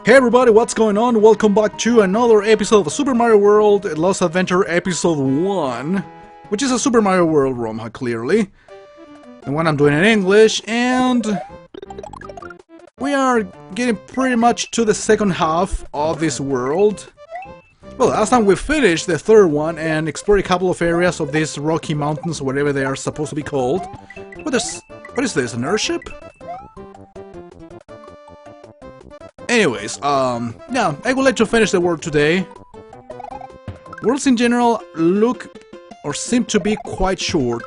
Hey everybody, what's going on? Welcome back to another episode of Super Mario World Lost Adventure Episode 1, which is a Super Mario World ROM hack, clearly. The one I'm doing in English, and we are getting pretty much to the second half of this world. Well, last time we finished the third one and explored a couple of areas of these Rocky Mountains, or whatever they are supposed to be called. What is this, an airship? Anyways, yeah, I would like to finish the world today. Worlds in general look or seem to be quite short.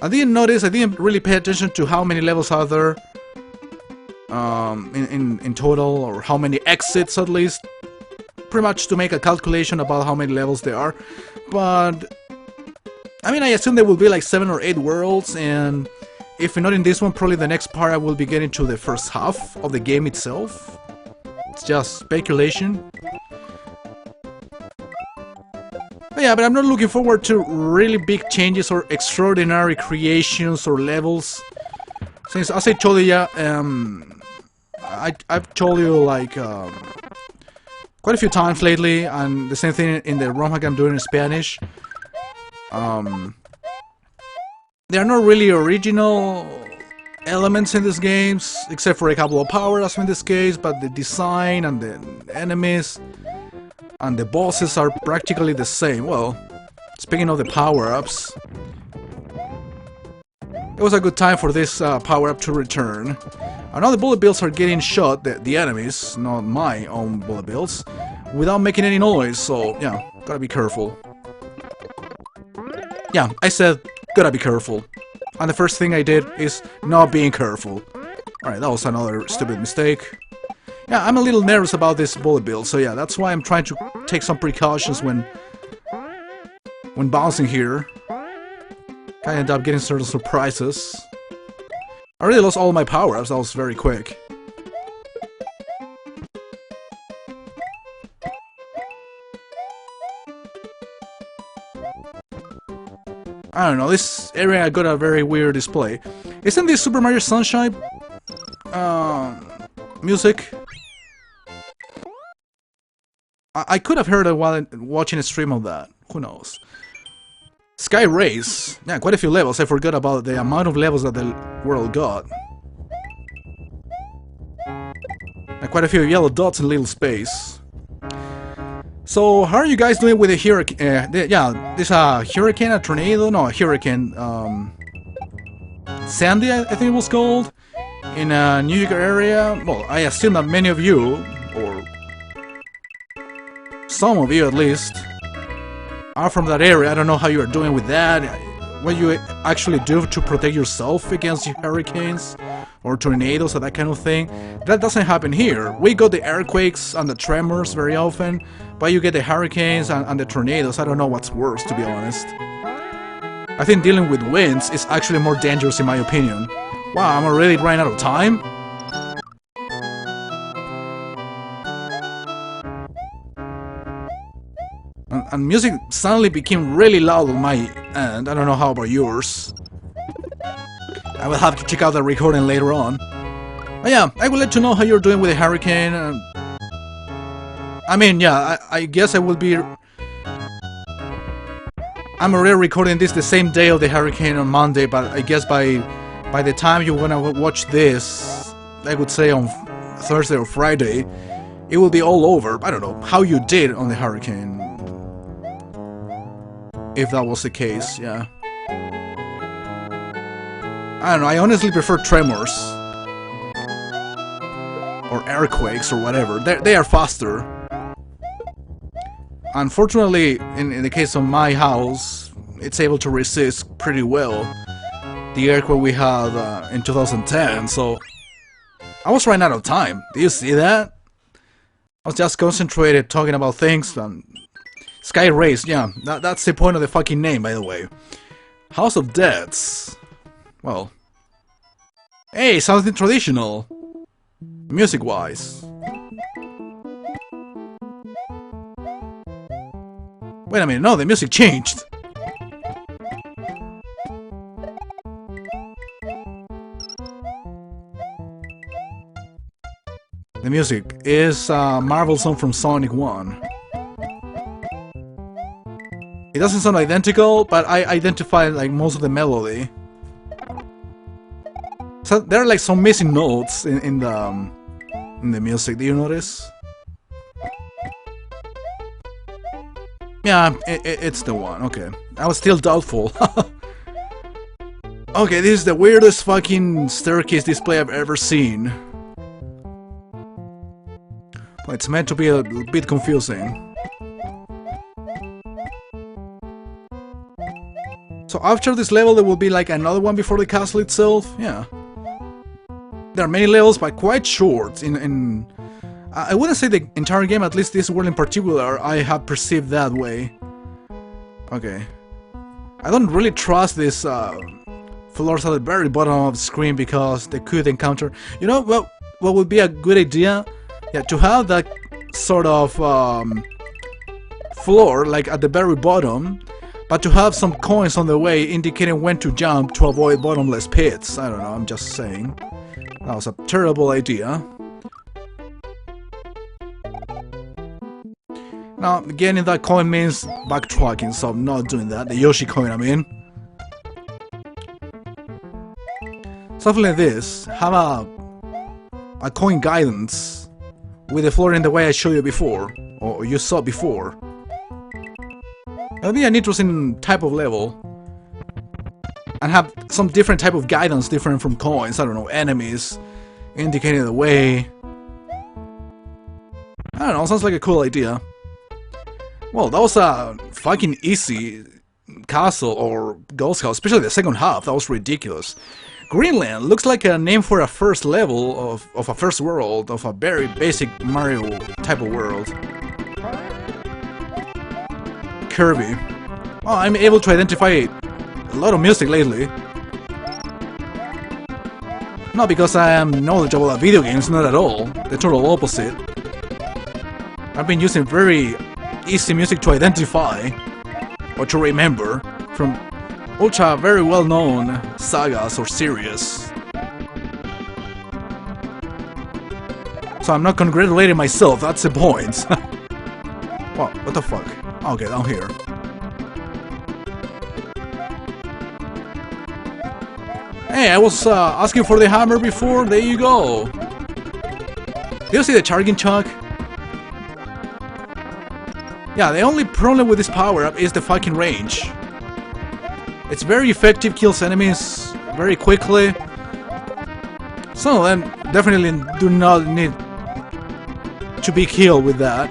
I didn't really pay attention to how many levels are there in total, or how many exits at least. Pretty much to make a calculation about how many levels there are. But I mean, I assume there will be like 7 or 8 worlds, and if not in this one, probably the next part I will be getting to the first half of the game itself. It's just speculation. But yeah, but I'm not looking forward to really big changes or extraordinary creations or levels. Since, as I told you, yeah, I've told you like quite a few times lately, and the same thing in the ROM hack I'm doing in Spanish. There are not really original elements in these games, except for a couple of power-ups in this case, but the design and the enemies and the bosses are practically the same. Well, speaking of the power-ups, it was a good time for this power-up to return. And now the bullet bills are getting shot, the enemies, not my own bullet bills, without making any noise, so yeah, gotta be careful. Yeah, I said gotta be careful. And the first thing I did is not being careful. Alright, that was another stupid mistake. Yeah, I'm a little nervous about this bullet bill, so yeah, that's why I'm trying to take some precautions when bouncing here. I end up getting certain surprises. I really lost all my power-ups, that was very quick. I don't know, this area got a very weird display. Isn't this Super Mario Sunshine music? I could have heard it while watching a stream of that. Who knows? Sky Race. Yeah, quite a few levels. I forgot about the amount of levels that the world got. And quite a few yellow dots in little space. So, how are you guys doing with the hurricane? Yeah, this hurricane, a tornado? No, a hurricane. Sandy, I think it was called, in a New York area. Well, I assume that many of you, or some of you at least, are from that area. I don't know how you are doing with that. What you actually do to protect yourself against hurricanes or tornadoes or that kind of thing. That doesn't happen here. We got the earthquakes and the tremors very often, but you get the hurricanes and the tornadoes. I don't know what's worse, to be honest. I think dealing with winds is actually more dangerous in my opinion. Wow, I'm already running out of time? And music suddenly became really loud on my end. I don't know how about yours. I will have to check out the recording later on. But yeah, I will let you know how you're doing with the hurricane. I mean, yeah, I guess I will be... I'm already recording this the same day of the hurricane on Monday, but I guess by the time you're gonna watch this, I would say on Thursday or Friday, it will be all over. I don't know how you did on the hurricane. If that was the case, yeah. I don't know, I honestly prefer tremors. Or earthquakes or whatever. They are faster. Unfortunately, in the case of my house, it's able to resist pretty well the earthquake we had in 2010, so I was running out of time. Do you see that? I was just concentrated talking about things. Sky Race, yeah, that's the point of the fucking name, by the way. House of Deaths. Well, hey, something traditional, music-wise. Wait a minute, no, the music changed. The music is a Marvel song from Sonic 1. It doesn't sound identical, but I identify like most of the melody. So there are like some missing notes in the music. Do you notice? Yeah, it's the one. Okay, I was still doubtful. Okay, this is the weirdest fucking staircase display I've ever seen. Well, it's meant to be a bit confusing. So after this level there will be like another one before the castle itself? Yeah. There are many levels but quite short I wouldn't say the entire game, at least this world in particular, I have perceived that way. Okay. I don't really trust these floors at the very bottom of the screen because they could encounter... You know what would be a good idea? Yeah, to have that sort of floor like at the very bottom, but to have some coins on the way indicating when to jump to avoid bottomless pits. I don't know, I'm just saying. That was a terrible idea. Now, getting that coin means backtracking, so I'm not doing that. The Yoshi coin, I mean. Something like this. Have a coin guidance with the floor in the way I showed you before, or you saw before. That'll be an interesting type of level. And have some different type of guidance, different from coins. I don't know, enemies indicating the way. I don't know, sounds like a cool idea. Well, that was a fucking easy castle or ghost house, especially the second half. That was ridiculous. Greenland looks like a name for a first level of a first world, of a very basic Mario type of world. Kirby. Oh, I'm able to identify a lot of music lately. Not because I am knowledgeable about video games, not at all. The total opposite. I've been using very easy music to identify or to remember from ultra very well known sagas or series. So I'm not congratulating myself, that's the point. Wow, what the fuck? Okay, down here. Hey, I was asking for the hammer before, there you go. Do you see the charging chuck? Yeah, the only problem with this power-up is the fucking range. It's very effective, kills enemies very quickly. Some of them definitely do not need to be killed with that.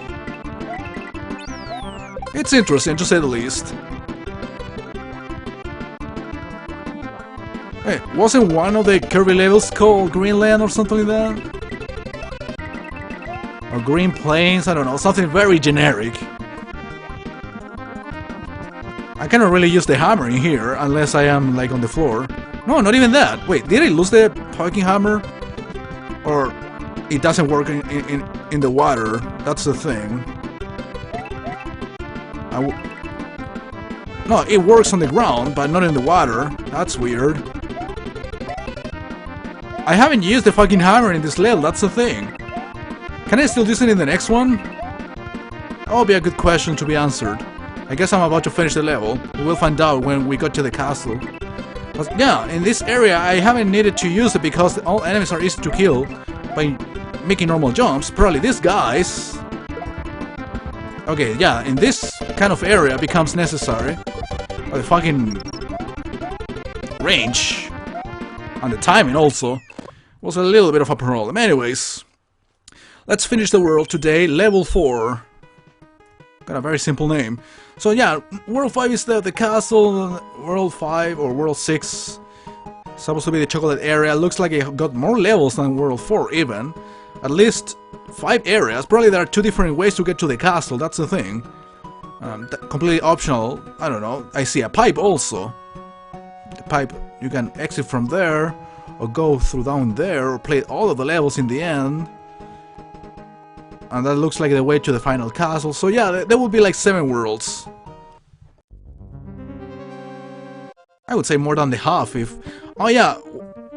It's interesting, to say the least. Hey, wasn't one of the Kirby levels called Greenland or something like that? Or Green Plains, I don't know, something very generic. I cannot really use the hammer in here unless I am like on the floor. No, not even that. Wait, did I lose the fucking hammer? Or it doesn't work in the water? That's the thing. No, it works on the ground, but not in the water. That's weird. I haven't used the fucking hammer in this level, that's the thing. Can I still use it in the next one? That would be a good question to be answered. I guess I'm about to finish the level. We'll find out when we get to the castle. But yeah, in this area I haven't needed to use it because all enemies are easy to kill by making normal jumps. Probably these guys. Okay, yeah, in this kind of area becomes necessary. But the fucking range and the timing also was a little bit of a problem. Anyways, let's finish the world today. Level 4. Got a very simple name. So yeah, World 5 is the castle, World 5 or World 6 supposed to be the chocolate area. Looks like it got more levels than World 4 even. At least 5 areas. Probably there are 2 different ways to get to the castle, that's the thing. Completely optional, I don't know. I see a pipe also. The pipe, you can exit from there, or go through down there, or play all of the levels in the end. And that looks like the way to the final castle. So yeah, there will be like 7 worlds. I would say more than the half if... Oh yeah,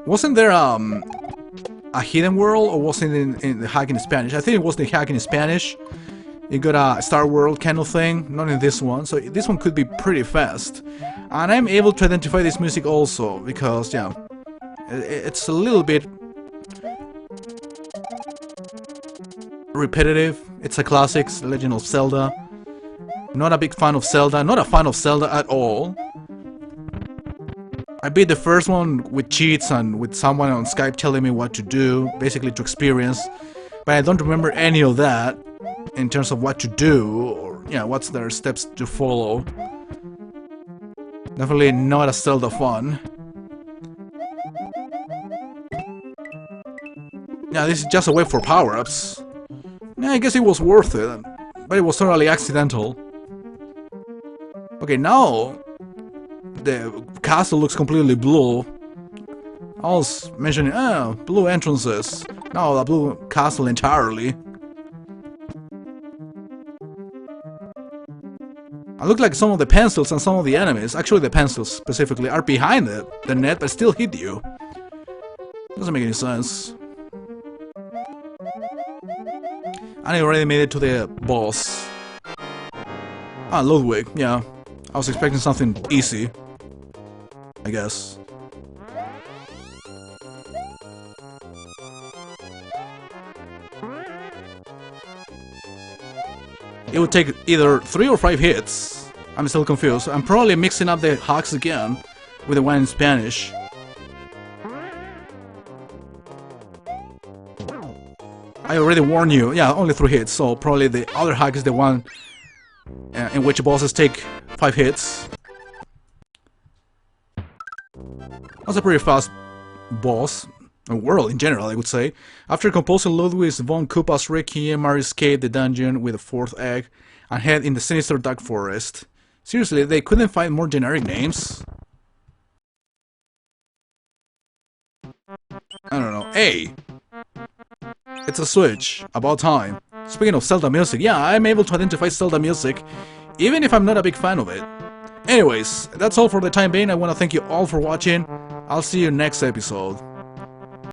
wasn't there a hidden world, or was it in the hack in Spanish? I think it was the hack in Spanish. You got a Star World kind of thing, not in this one, so this one could be pretty fast. And I'm able to identify this music also, because, yeah, it's a little bit repetitive. It's a classic, Legend of Zelda. Not a big fan of Zelda, not a fan of Zelda at all. I beat the first one with cheats and with someone on Skype telling me what to do, basically to experience, but I don't remember any of that in terms of what to do, or yeah, what's their steps to follow. Definitely not a Zelda fun. Yeah, this is just a way for power-ups. Yeah, I guess it was worth it, but it was totally accidental. Okay, now the castle looks completely blue. I was mentioning, blue entrances. Now the blue castle entirely. I look like some of the pencils and some of the enemies, actually the pencils specifically, are behind the net but still hit you. Doesn't make any sense. And I already made it to the boss. Ah, Ludwig, yeah. I was expecting something easy, I guess. It would take either 3 or 5 hits. I'm still confused. I'm probably mixing up the hacks again with the one in Spanish. I already warned you. Yeah, only 3 hits, so probably the other hack is the one in which bosses take 5 hits. That's a pretty fast boss. A world in general, I would say. After composing Ludwig's von Koopa's Requiem, Mario escaped the dungeon with the 4th egg and head in the sinister dark forest. Seriously, they couldn't find more generic names? I don't know. Hey! It's a Switch. About time. Speaking of Zelda music, yeah, I'm able to identify Zelda music, even if I'm not a big fan of it. Anyways, that's all for the time being. I want to thank you all for watching. I'll see you next episode.